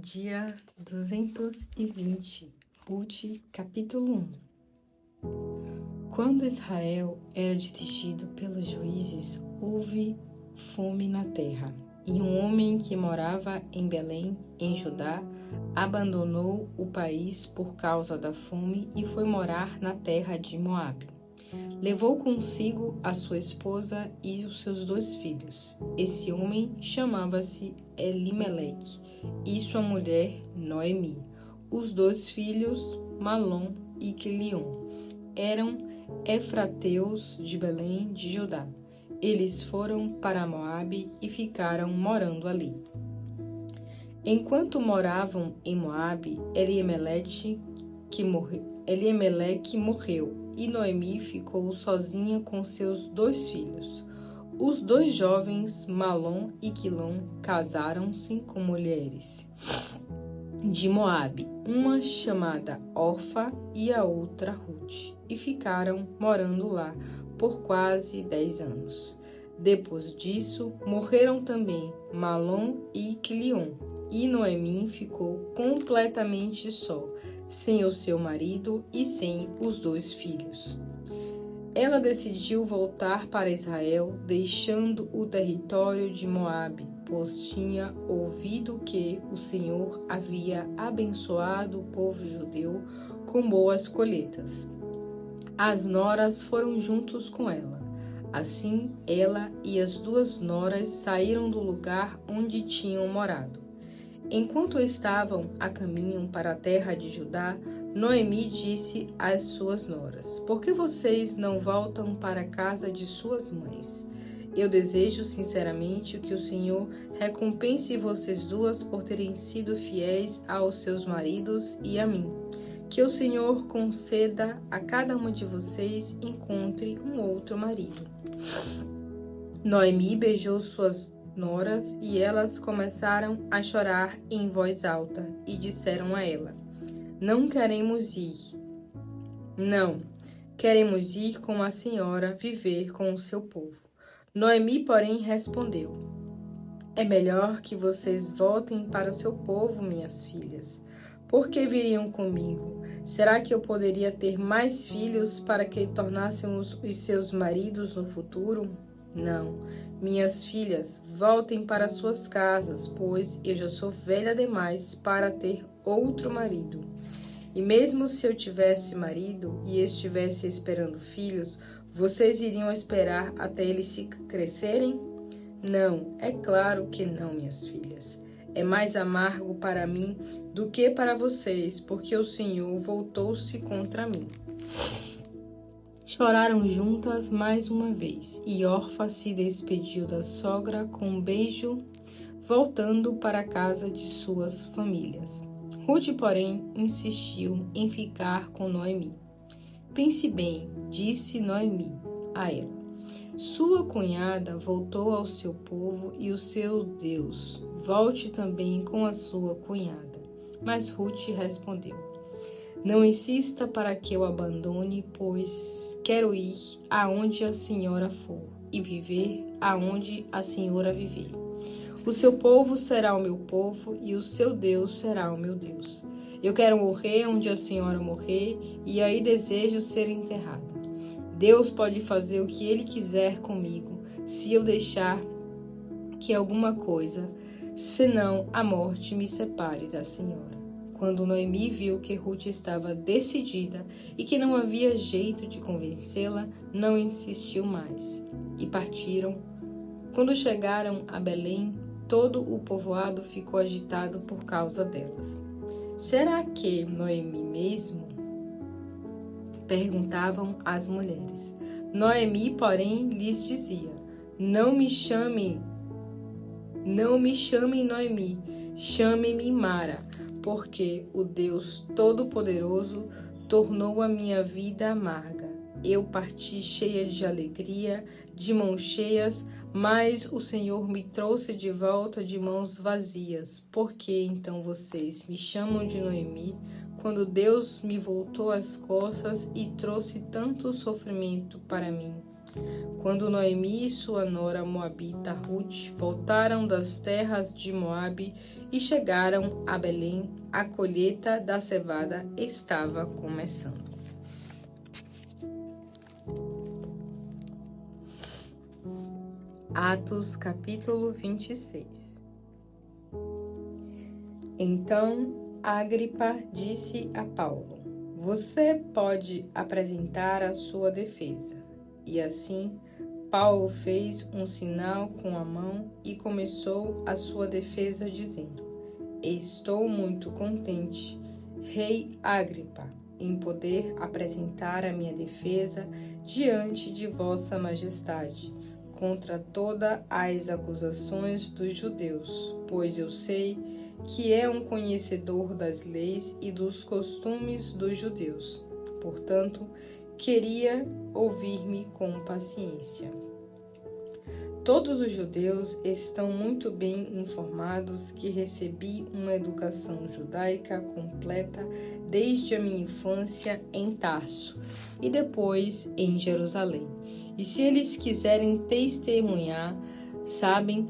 Dia 220, Ruth, capítulo 1. Quando Israel era dirigido pelos juízes, houve fome na terra, e um homem que morava em Belém, em Judá, abandonou o país por causa da fome e foi morar na terra de Moabe. Levou consigo a sua esposa e os seus 2 filhos. Esse homem chamava-se Elimeleque e sua mulher Noemi. Os 2 filhos, Malom e Quilion, eram efrateus de Belém de Judá. Eles foram para Moabe e ficaram morando ali. Enquanto moravam em Moabe, Elimeleque morreu e Noemi ficou sozinha com seus 2 filhos. Os 2 jovens, Malom e Quilion, casaram-se com mulheres de Moabe, uma chamada Orfa e a outra Ruth, e ficaram morando lá por quase 10 anos. Depois disso, morreram também Malom e Quilion, e Noemi ficou completamente só, sem o seu marido e sem os 2 filhos. Ela decidiu voltar para Israel, deixando o território de Moabe, pois tinha ouvido que o Senhor havia abençoado o povo judeu com boas colheitas. As noras foram juntos com ela. Assim, ela e as 2 noras saíram do lugar onde tinham morado. Enquanto estavam a caminho para a terra de Judá, Noemi disse às suas noras: "Por que vocês não voltam para a casa de suas mães? Eu desejo sinceramente que o Senhor recompense vocês 2 por terem sido fiéis aos seus maridos e a mim. Que o Senhor conceda a cada uma de vocês encontre um outro marido." Noemi beijou suas noras e elas começaram a chorar em voz alta e disseram a ela: Não, queremos ir com a senhora viver com o seu povo." Noemi, porém, respondeu: "É melhor que vocês voltem para o seu povo, minhas filhas. Por que viriam comigo? Será que eu poderia ter mais filhos para que tornassem os seus maridos no futuro? Não, minhas filhas, voltem para suas casas, pois eu já sou velha demais para ter outro marido. E mesmo se eu tivesse marido e estivesse esperando filhos, vocês iriam esperar até eles se crescerem? Não, é claro que não, minhas filhas. É mais amargo para mim do que para vocês, porque o Senhor voltou-se contra mim." Choraram juntas mais uma vez, e Orfa se despediu da sogra com um beijo, voltando para a casa de suas famílias. Ruth, porém, insistiu em ficar com Noemi. "Pense bem", disse Noemi a ela. "Sua cunhada voltou ao seu povo e o seu Deus. Volte também com a sua cunhada." Mas Ruth respondeu: "Não insista para que eu abandone, pois quero ir aonde a senhora for e viver aonde a senhora viver. O seu povo será o meu povo e o seu Deus será o meu Deus. Eu quero morrer onde a senhora morrer e aí desejo ser enterrada. Deus pode fazer o que ele quiser comigo, se eu deixar que alguma coisa, senão a morte me separe da senhora." Quando Noemi viu que Ruth estava decidida e que não havia jeito de convencê-la, não insistiu mais, e partiram. Quando chegaram a Belém, todo o povoado ficou agitado por causa delas. "Será que Noemi mesmo?" perguntavam as mulheres. Noemi, porém, lhes dizia: Não me chamem Noemi, chame-me Mara, porque o Deus Todo-Poderoso tornou a minha vida amarga. Eu parti cheia de alegria, de mãos cheias, mas o Senhor me trouxe de volta de mãos vazias. Por que então vocês me chamam de Noemi, quando Deus me voltou as costas e trouxe tanto sofrimento para mim? Quando Noemi e sua nora moabita Ruth voltaram das terras de Moabe e chegaram a Belém, a colheita da cevada estava começando. Atos, capítulo 26. Então Agripa disse a Paulo: "Você pode apresentar a sua defesa." E assim Paulo fez um sinal com a mão e começou a sua defesa dizendo: "Estou muito contente, rei Agripa, em poder apresentar a minha defesa diante de vossa majestade, contra todas as acusações dos judeus, pois eu sei que é um conhecedor das leis e dos costumes dos judeus. Portanto, queria ouvir-me com paciência. Todos os judeus estão muito bem informados que recebi uma educação judaica completa desde a minha infância em Tarso e depois em Jerusalém. E se eles quiserem testemunhar, sabem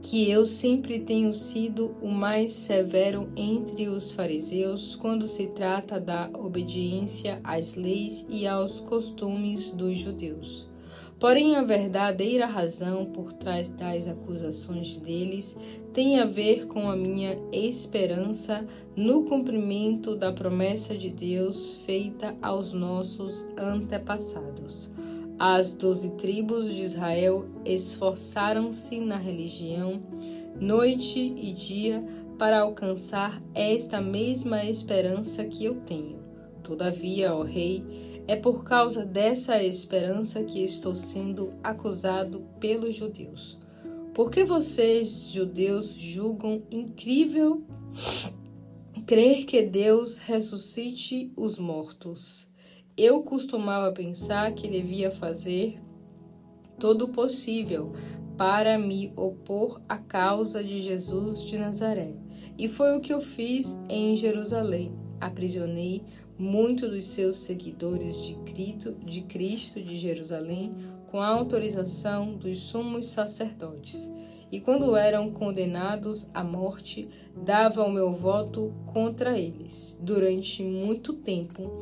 que eu sempre tenho sido o mais severo entre os fariseus quando se trata da obediência às leis e aos costumes dos judeus. Porém, a verdadeira razão por trás das acusações deles tem a ver com a minha esperança no cumprimento da promessa de Deus feita aos nossos antepassados. As 12 tribos de Israel esforçaram-se na religião, noite e dia, para alcançar esta mesma esperança que eu tenho. Todavia, ó rei, é por causa dessa esperança que estou sendo acusado pelos judeus. Por que vocês, judeus, julgam incrível crer que Deus ressuscite os mortos? Eu costumava pensar que devia fazer todo o possível para me opor à causa de Jesus de Nazaré. E foi o que eu fiz em Jerusalém. Aprisionei muitos dos seus seguidores de Cristo de Jerusalém com a autorização dos sumos sacerdotes. E quando eram condenados à morte, dava o meu voto contra eles. Durante muito tempo,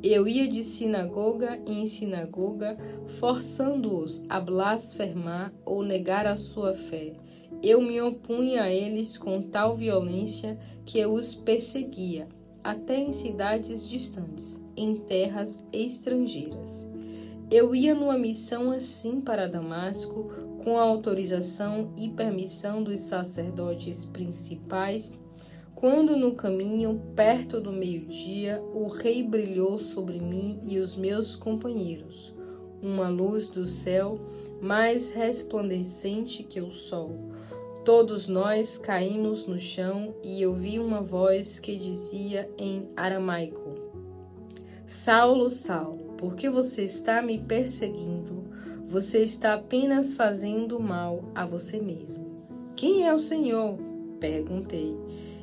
eu ia de sinagoga em sinagoga, forçando-os a blasfemar ou negar a sua fé. Eu me opunha a eles com tal violência que eu os perseguia, até em cidades distantes, em terras estrangeiras. Eu ia numa missão assim para Damasco, com a autorização e permissão dos sacerdotes principais, quando no caminho, perto do meio-dia, o rei brilhou sobre mim e os meus companheiros, uma luz do céu mais resplandecente que o sol. Todos nós caímos no chão e eu vi uma voz que dizia em aramaico: "Saulo, Saulo, por que você está me perseguindo? Você está apenas fazendo mal a você mesmo." "Quem é o Senhor?" perguntei.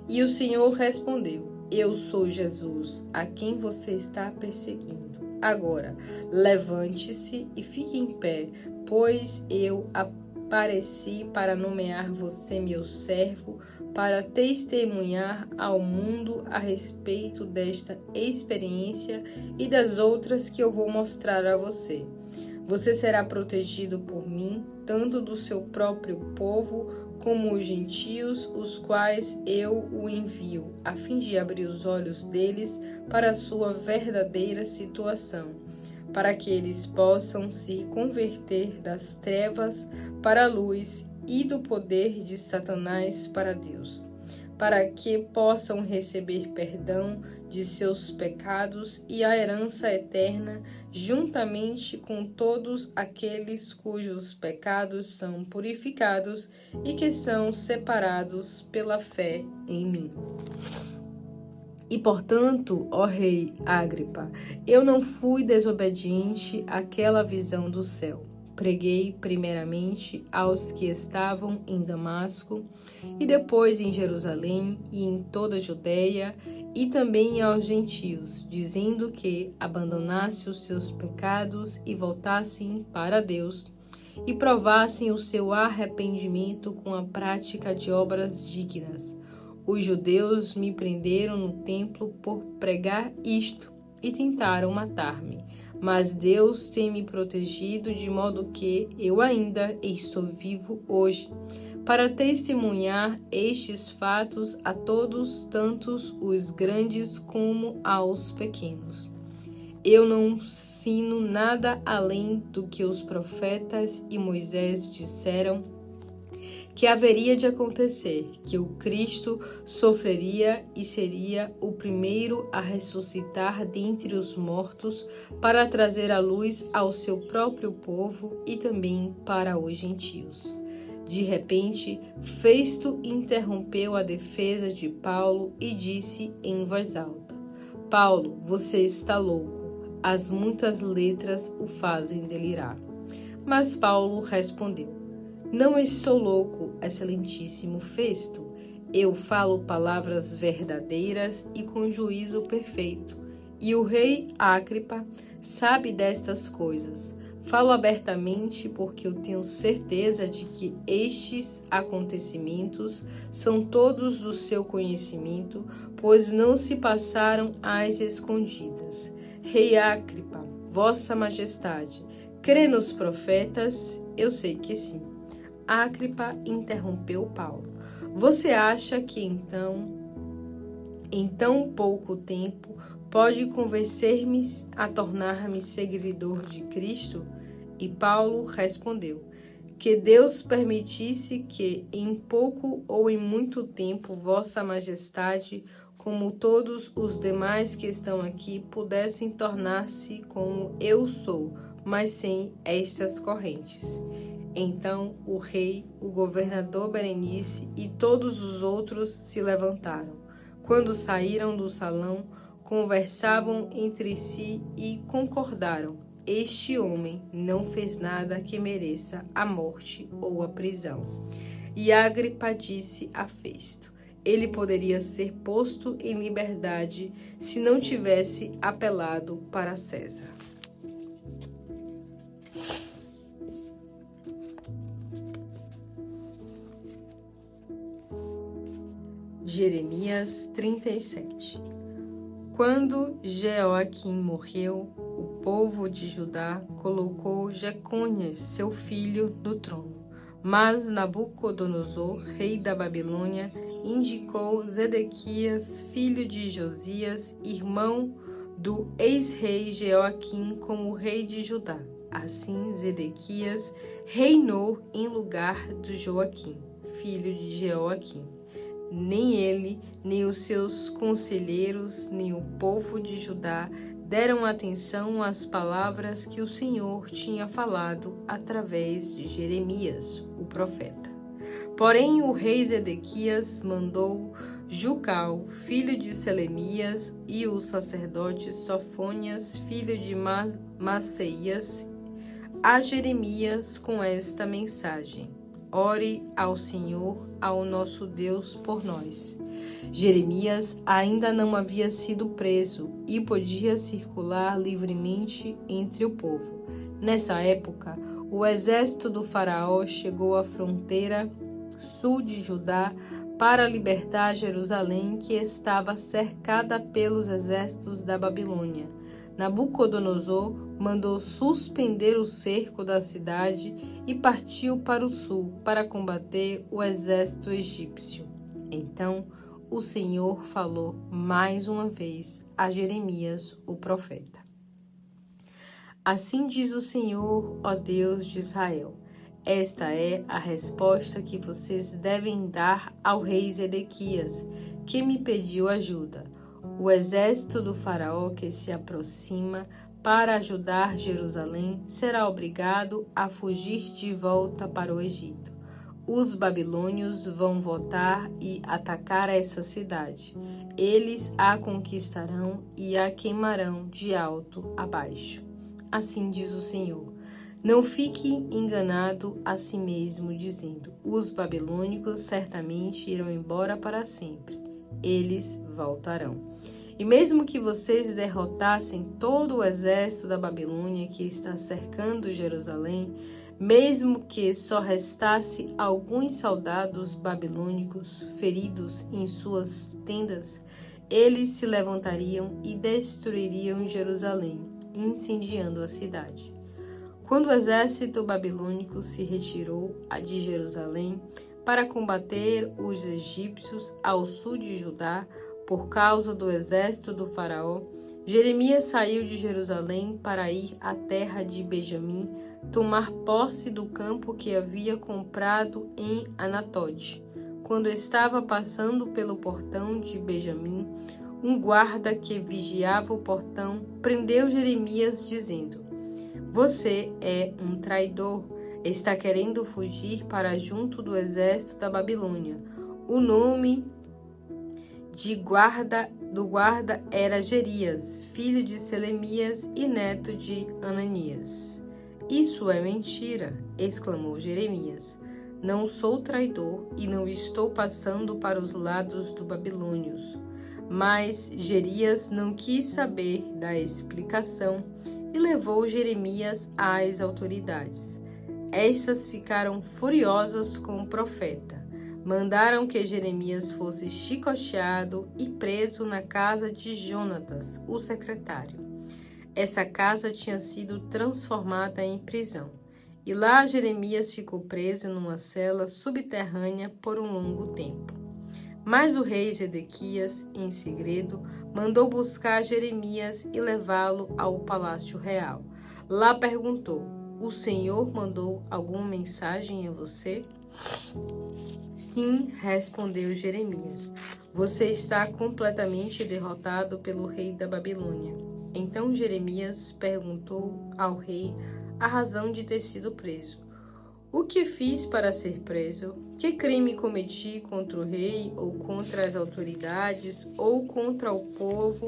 E o Senhor respondeu: "Eu sou Jesus, a quem você está perseguindo. Agora, levante-se e fique em pé, pois eu apareci para nomear você meu servo, para testemunhar ao mundo a respeito desta experiência e das outras que eu vou mostrar a você. Você será protegido por mim, tanto do seu próprio povo como os gentios, os quais eu o envio, a fim de abrir os olhos deles para a sua verdadeira situação, para que eles possam se converter das trevas para a luz e do poder de Satanás para Deus, para que possam receber perdão de seus pecados e a herança eterna, juntamente com todos aqueles cujos pecados são purificados e que são separados pela fé em mim. E, portanto, ó rei Agripa, eu não fui desobediente àquela visão do céu. Preguei primeiramente aos que estavam em Damasco, e depois em Jerusalém e em toda a Judeia, e também aos gentios, dizendo que abandonassem os seus pecados e voltassem para Deus, e provassem o seu arrependimento com a prática de obras dignas. Os judeus me prenderam no templo por pregar isto e tentaram matar-me. Mas Deus tem me protegido de modo que eu ainda estou vivo hoje, para testemunhar estes fatos a todos, tanto os grandes como aos pequenos. Eu não ensino nada além do que os profetas e Moisés disseram que haveria de acontecer, que o Cristo sofreria e seria o primeiro a ressuscitar dentre os mortos, para trazer a luz ao seu próprio povo e também para os gentios. De repente, Festo interrompeu a defesa de Paulo e disse em voz alta: Paulo, você está louco. As muitas letras o fazem delirar. Mas Paulo respondeu: Não estou louco, excelentíssimo Festo. Eu falo palavras verdadeiras e com juízo perfeito. E o rei Agripa sabe destas coisas. Falo abertamente porque eu tenho certeza de que estes acontecimentos são todos do seu conhecimento, pois não se passaram às escondidas. Rei Agripa, vossa majestade, crê nos profetas? Eu sei que sim. Agripa interrompeu Paulo. Você acha que em tão pouco tempo, pode convencer-me a tornar-me seguidor de Cristo? E Paulo respondeu: Que Deus permitisse que em pouco ou em muito tempo vossa majestade, como todos os demais que estão aqui, pudessem tornar-se como eu sou, mas sem estas correntes. Então o rei, o governador Berenice e todos os outros se levantaram. Quando saíram do salão, conversavam entre si e concordaram: este homem não fez nada que mereça a morte ou a prisão. E Agripa disse a Festo: ele poderia ser posto em liberdade se não tivesse apelado para César. Jeremias 37. Quando Jeoaquim morreu, o povo de Judá colocou Jecônias, seu filho, no trono. Mas Nabucodonosor, rei da Babilônia, indicou Zedequias, filho de Josias, irmão do ex-rei Jeoaquim, como rei de Judá. Assim, Zedequias reinou em lugar de Joaquim, filho de Jeoaquim. Nem ele, nem os seus conselheiros, nem o povo de Judá deram atenção às palavras que o Senhor tinha falado através de Jeremias, o profeta. Porém, o rei Zedequias mandou Jucal, filho de Selemias, e o sacerdote Sofonias, filho de Maceias, a Jeremias com esta mensagem: Ore ao Senhor, ao nosso Deus, por nós. Jeremias ainda não havia sido preso e podia circular livremente entre o povo. Nessa época, o exército do faraó chegou à fronteira sul de Judá para libertar Jerusalém, que estava cercada pelos exércitos da Babilônia. Nabucodonosor mandou suspender o cerco da cidade e partiu para o sul para combater o exército egípcio. Então o Senhor falou mais uma vez a Jeremias, o profeta. Assim diz o Senhor, ó Deus de Israel: esta é a resposta que vocês devem dar ao rei Zedequias, que me pediu ajuda. O exército do faraó que se aproxima para ajudar Jerusalém será obrigado a fugir de volta para o Egito. Os babilônios vão voltar e atacar essa cidade. Eles a conquistarão e a queimarão de alto a baixo. Assim diz o Senhor: Não fique enganado a si mesmo, dizendo: os babilônicos certamente irão embora para sempre. Eles voltarão. E mesmo que vocês derrotassem todo o exército da Babilônia que está cercando Jerusalém, mesmo que só restasse alguns soldados babilônicos feridos em suas tendas, eles se levantariam e destruiriam Jerusalém, incendiando a cidade. Quando o exército babilônico se retirou de Jerusalém para combater os egípcios ao sul de Judá, por causa do exército do faraó, Jeremias saiu de Jerusalém para ir à terra de Benjamim, tomar posse do campo que havia comprado em Anatote. Quando estava passando pelo portão de Benjamim, um guarda que vigiava o portão prendeu Jeremias, dizendo: você é um traidor, está querendo fugir para junto do exército da Babilônia. O nome do guarda era Jerias, filho de Selemias e neto de Ananias. Isso é mentira, exclamou Jeremias. Não sou traidor e não estou passando para os lados dos babilônios. Mas Jerias não quis saber da explicação e levou Jeremias às autoridades. Estas ficaram furiosas com o profeta. Mandaram que Jeremias fosse chicoteado e preso na casa de Jonatas, o secretário. Essa casa tinha sido transformada em prisão, e lá Jeremias ficou preso numa cela subterrânea por um longo tempo. Mas o rei Zedequias, em segredo, mandou buscar Jeremias e levá-lo ao palácio real. Lá perguntou: o Senhor mandou alguma mensagem a você? Sim, respondeu Jeremias. Você está completamente derrotado pelo rei da Babilônia. Então Jeremias perguntou ao rei a razão de ter sido preso. O que fiz para ser preso? Que crime cometi contra o rei, ou contra as autoridades, ou contra o povo,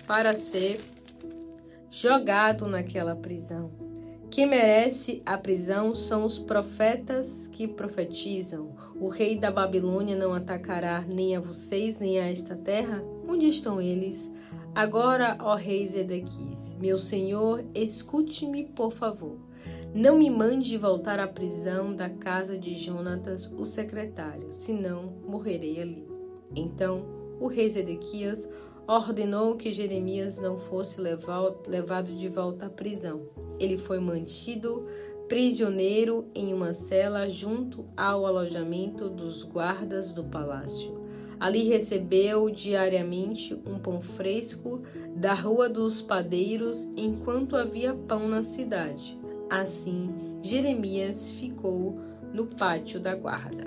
para ser jogado naquela prisão? Quem merece a prisão são os profetas que profetizam. O rei da Babilônia não atacará nem a vocês, nem a esta terra? Onde estão eles? Agora, ó rei Zedequias, meu senhor, escute-me, por favor. Não me mande voltar à prisão da casa de Jonatas, o secretário, senão morrerei ali. Então, o rei Zedequias ordenou que Jeremias não fosse levado de volta à prisão. Ele foi mantido prisioneiro em uma cela junto ao alojamento dos guardas do palácio. Ali recebeu diariamente um pão fresco da rua dos padeiros enquanto havia pão na cidade. Assim, Jeremias ficou no pátio da guarda.